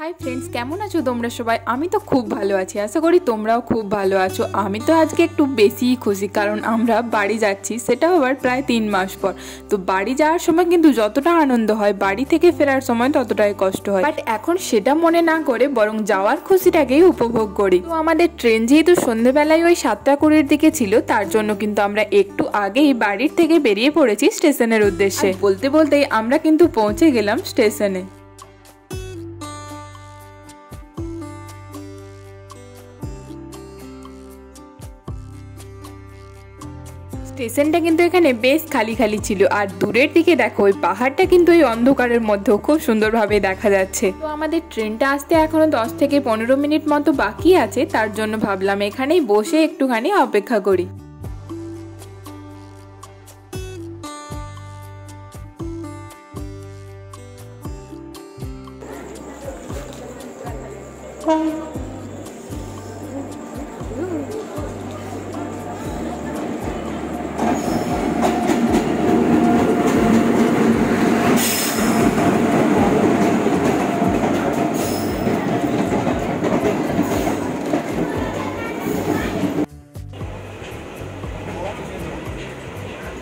Hi friends केमन आछो तोमरा सबाई। आमी तो खूब भालो आछि, आशा करी तोमराओ खूब भालो आछो। आमी तो आजके एकटु बेशिई खुशी, कारण आमरा बाड़ी जाচ্ছি, सेटा आबार प्राय 3 मास पर। तो बाड़ी जाওয়ার সময় কিন্তু যতটা আনন্দ হয় বাড়ি থেকে ফেরার সময় ততটাই কষ্ট হয়, বাট এখন সেটা মনে না করে বরং যাওয়ার খুশিটাকেই উপভোগ করি। তো আমাদের ট্রেন যেহেতু সন্ধ্যাবেলায় ওই 7টা-20 দিকে ছিল, তার জন্য কিন্তু আমরা একটু আগেই বাড়ির থেকে বেরিয়ে পড়েছি স্টেশনের উদ্দেশ্যে। বলতে বলতেই আমরা কিন্তু পৌঁছে গেলাম স্টেশনে। স্টেশনটা কিন্তু এখানে বেশ খালি খালি ছিল, আর দূরের দিকে দেখো ওই পাহাড়টা কিন্তু এই অন্ধকারের মধ্যেও খুব সুন্দরভাবে দেখা যাচ্ছে। তো আমাদের ট্রেনটা আসতে এখনো 10 থেকে 15 মিনিট মতো বাকি আছে, তার জন্য ভাবলাম এখানেই বসে একটুখানি অপেক্ষা করি।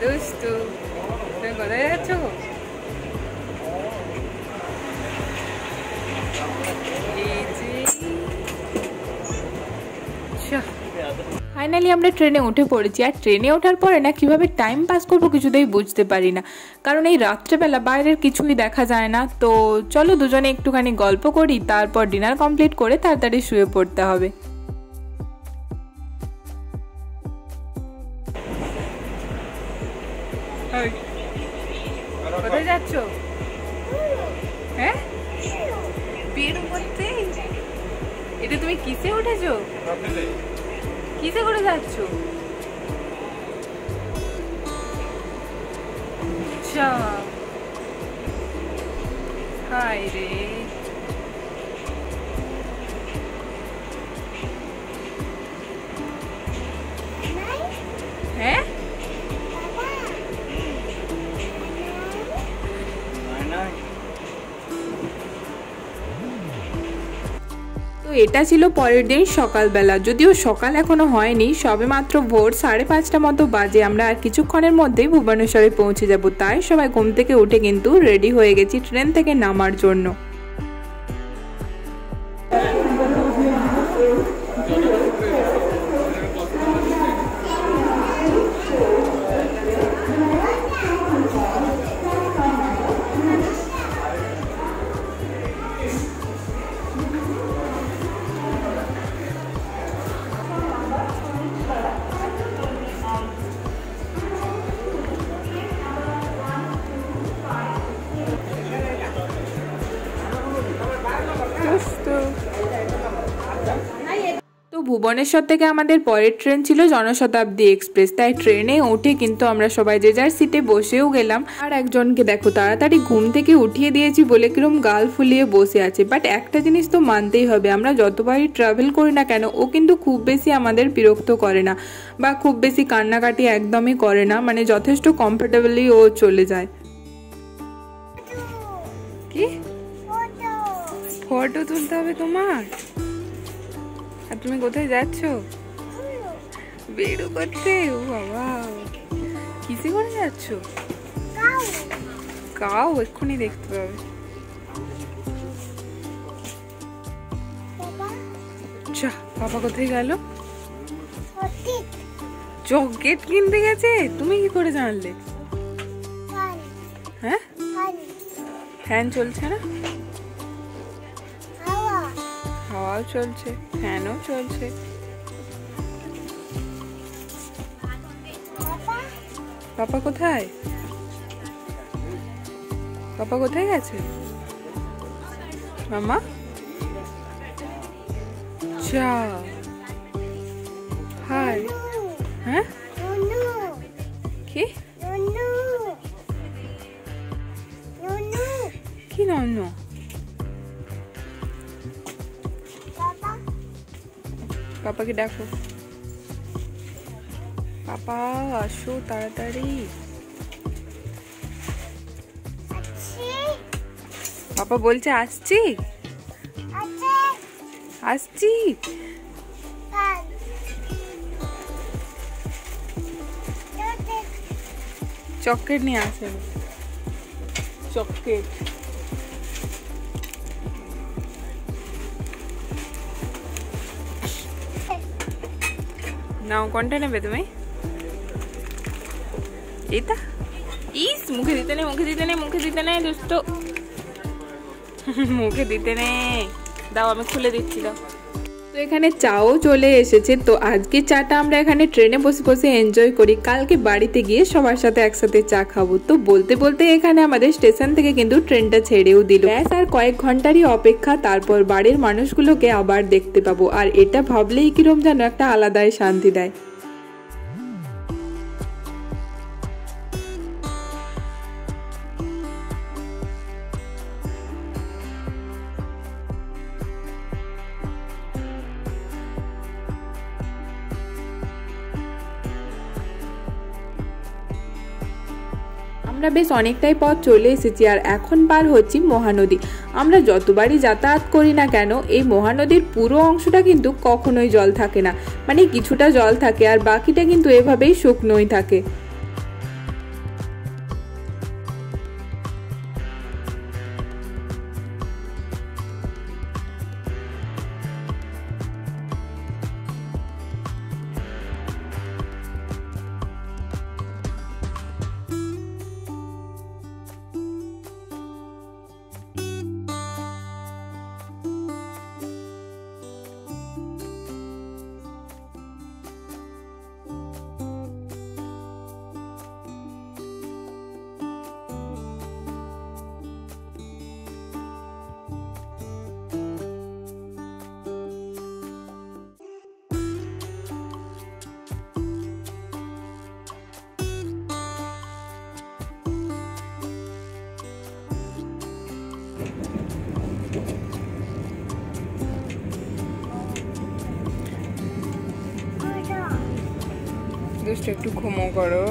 দুষ্টু, তুমি কোথায় যাচ্ছ? ফাইনালি আমরা ট্রেনে উঠে পড়েছি, আর ট্রেনে ওঠার পরে না কিভাবে টাইম পাস করবো কিছুতেই বুঝতে পারি না, কারণ এই রাত্রেবেলা বাইরের কিছুই দেখা যায় না। তো চলো দুজনে একটুখানি গল্প করি, তারপর ডিনার কমপ্লিট করে তাড়াতাড়ি শুয়ে পড়তে হবে। কোথায় যাচ্ছ? হ্যাঁ, বের করতে? এটা তুমি কিসে উঠেছো? কিসে করে যাচ্ছ? আচ্ছা, হাই রে। হ্যাঁ, তো এটা ছিল পরের দিন সকালবেলা। যদিও সকাল এখনো হয়নি, সবে মাত্র ভোর 5:30 মতো বাজে। আমরা আর কিছুক্ষণের মধ্যেই ভুবনেশ্বরে পৌঁছে যাব, তাই সবাই ঘুম থেকে উঠে কিন্তু রেডি হয়ে গেছি ট্রেন থেকে নামার জন্য। তো ভুবনেশ্বর থেকে আমাদের পরের ট্রেন ছিল জনশতাব্দী এক্সপ্রেস, তাই ট্রেনে উঠে কিন্তু আমরা সবাই যে যার সিটে বসেও গেলাম। আর একজনকে দেখো তাড়াতাড়ি ঘুম থেকে উঠিয়ে দিয়েছি বলে কিরম গাল ফুলিয়ে বসে আছে। বাট একটা জিনিস তো মানতেই হবে, আমরা যতবারই ট্রাভেল করি না কেন ও কিন্তু খুব বেশি আমাদের বিরক্ত করে না, বা খুব বেশি কান্নাকাটি একদমই করে না, মানে যথেষ্ট কমফোর্টেবলি ও চলে যায়। কি ফটো তুলতে হবে তোমার? আর তুমি কোথায় যাচ্ছ? বেরো করতে? ও বাবা, কিসে করে যাচ্ছ? কাউ এক্ষুনি দেখতে পাবে। বাবা কোথায় গেল? চকলেট কিনতে গেছে। তুমি কি করে জানলে? হ্যাঁ, ফ্যান চলছে না? হাওয়াও চলছে, ফ্যানও চলছে। পাপা কোথায়? পাপা কোথায় গেছে? মামা চা। হাই। হ্যাঁ, কি কি নন্য? পাপাকে ডাকো। পাপা আসো তাড়াতাড়ি। পাপা বলছে আসছি। আসছি। চকলেট নিয়ে আসে, চকলেট। নাও, কোনটা নেবে তুমি? এটা? ইস, মুখে দিতে নেই, মুখে দিতে নেই, মুখে দিতে নেই দোস্ত, মুখে দিতে নেই। দাও, আমি খুলে দিচ্ছি, দাও। তো এখানে চাও চলে এসেছে। তো আজকে চাটা আমরা এখানে ট্রেনে বসে বসে এনজয় করি, কালকে বাড়িতে গিয়ে সবার সাথে একসাথে চা খাবো। তো বলতে বলতে এখানে আমাদের স্টেশন থেকে কিন্তু ট্রেনটা ছেড়েও দিল। ব্যাস আর কয়েক ঘন্টারই অপেক্ষা, তারপর বাড়ির মানুষগুলোকে আবার দেখতে পাবো। আর এটা ভাবলেই কিরম যেন একটা আলাদাই শান্তি দেয়। আমরা বেশ অনেকটাই পথ চলে এসেছি আর এখন পার হচ্ছি মহানদী। আমরা যতবারই যাতায়াত করি না কেন, এই মহানদীর পুরো অংশটা কিন্তু কখনোই জল থাকে না, মানে কিছুটা জল থাকে আর বাকিটা কিন্তু এভাবেই শুকনোই থাকে। দুষ্ট, একটু ঘুমো করো।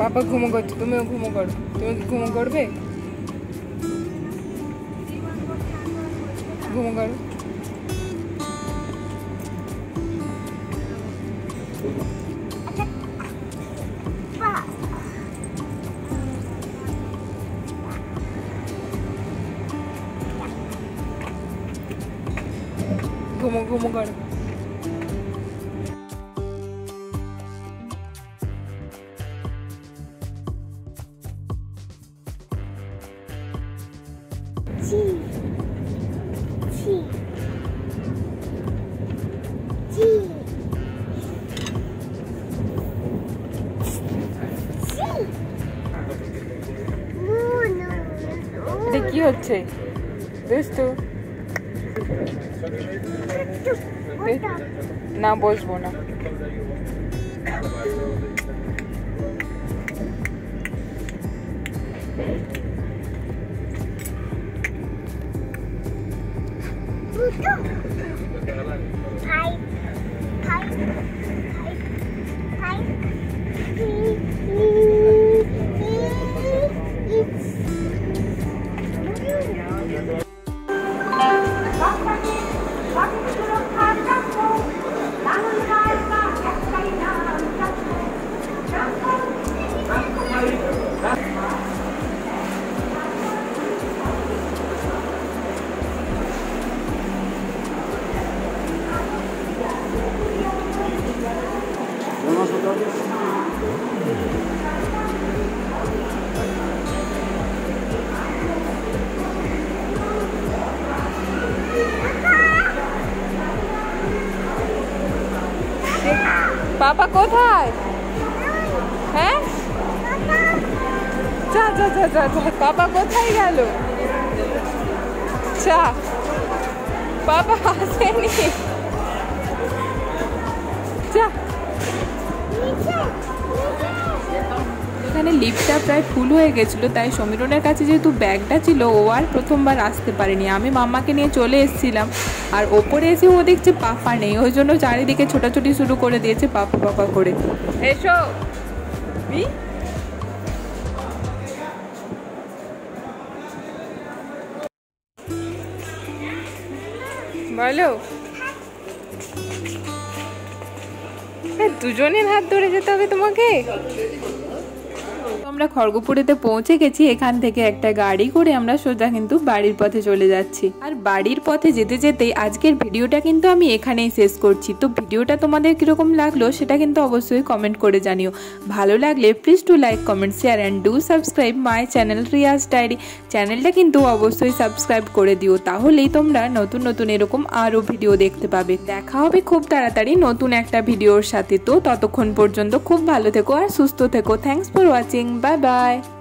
বাবা ঘুমো করছে, তুমিও ঘুমো করো। তুমি কি ঘুমো করবে? ঘুমো করো। ঘুমো ঘুমো করো। এটা কি হচ্ছে দুষ্টু? না, বসবো না। পাপা কোথায়? হ্যাঁ, যা যা যা যা যা। পাপা কোথায় গেল? যা, পাপা আসেনি। যা। এখানে লিফটটা প্রায় ফুল হয়ে গেছিলো, তাই সমীরনের কাছে যেহেতু ব্যাগটা ছিল, ও আর প্রথমবার আসতে পারেনি। আমি মাম্মাকে নিয়ে চলে এসেছিলাম আর ওপরে এসে ও দেখছে পাপা নেই, ওই জন্য চারিদিকে ছোটাছুটি শুরু করে দিয়েছে পাপা পাপা করে। এসো। বলো, দুজনের হাত ধরে যেতে হবে তোমাকে। আমরা খড়গপুরেতে পৌঁছে গেছি। এখান থেকে একটা গাড়ি করে আমরা সোজা কিন্তু বাড়ির পথে চলে যাচ্ছি। আর বাড়ির পথে যেতে যেতে আজকের ভিডিওটা কিন্তু আমি এখানেই শেষ করছি। তো ভিডিওটা তোমাদের কিরকম লাগলো সেটা কিন্তু অবশ্যই কমেন্ট করে জানিও। ভালো লাগলে please to like, comment, share and do subscribe my channel Riyaz diary. চ্যানেলটা কিন্তু অবশ্যই সাবস্ক্রাইব করে দিও, তাহলেই তোমরা নতুন নতুন এরকম আরও ভিডিও দেখতে পাবে। দেখা হবে খুব তাড়াতাড়ি নতুন একটা ভিডিওর সাথে। তো ততক্ষণ পর্যন্ত খুব ভালো থেকো আর সুস্থ থেকো। Thanks for watching. Bye bye.